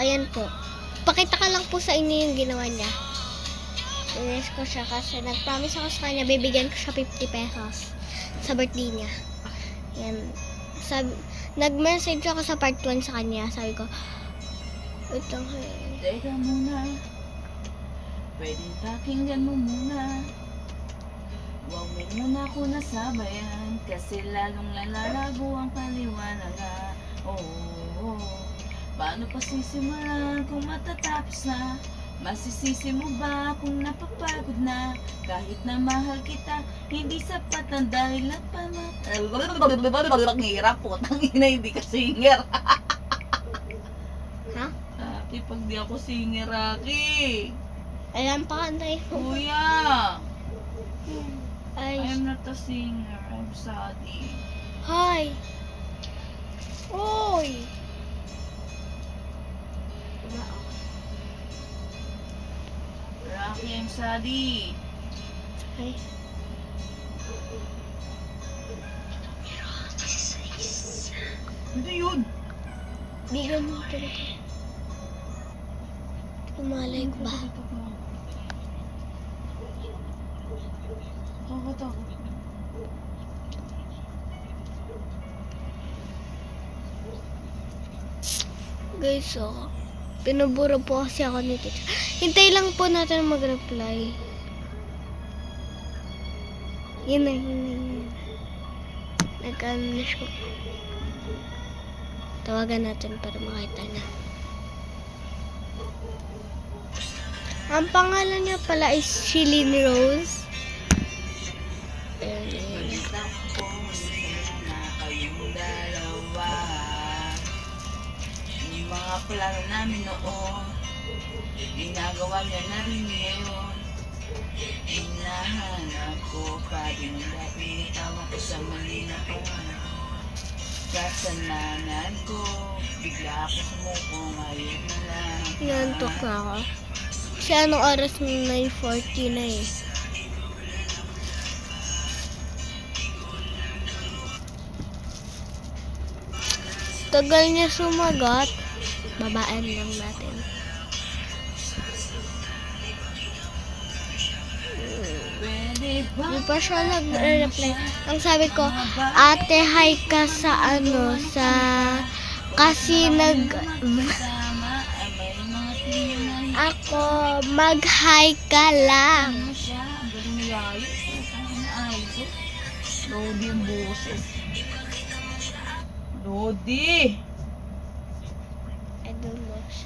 ayan po. Pakita ka lang po sa inyo yung ginawa niya. Inis ko siya kasi nag-promise ako sa kanya, bibigyan ko siya 50 pesos sa birthday niya. Yan. Nag-message ako sa part 1 sa kanya. Sabi ko, wait lang. Teka muna. Pwedeng pakinggan mo muna. Huwag mo muna ako nasabayan kasi lalong lalalago ang paliwanaga. Oh. Paano pa sisimulan kung matatapos na? Masisisi mo ba kung napapagod na? Kahit na mahal kita, hindi sapat ang dahilan pa Ang hirap po, tangina, hindi ka singer. Ha? Aki, pag di ako singer, Aki. Ayan pa, antay po. Kuya, Ay, I'm not a singer, I'm sorry. hi. Oy. Rocky, I'm sorry. Hi. Ano yun? Bigyan mo talaga. Tumalay ko ba? Takot. Guys, pinuburo po kasi ako ni teacher. Hintay lang po natin mag-reply. Yun na. Nag-unleash ko. Tawagan natin para makita na. Ang pangalan niya pala is Shilin Rose. Ayan. Yung mga plano namin noon, ginagawa niya na rin ngayon. Hinahanap ko pa rin ang dati nitawa ko sa mali na panahon. Kasalanan ko, bigla ako sumuko ngayon na lang. Nantok na ako. Kasi anong oras ng 9:40 na eh. Tagal niya sumagot. Babaan lang natin. Pwede ba? Hindi pa siya nag-reply. Ang sabi ko, ate, hi ka sa sa... Kasi Kasama, may mga tingin na Ako, mag-hi ka lang. ano siya, ang galing ni Yayo. Ang ayos. Lodi ang boses. Lodi!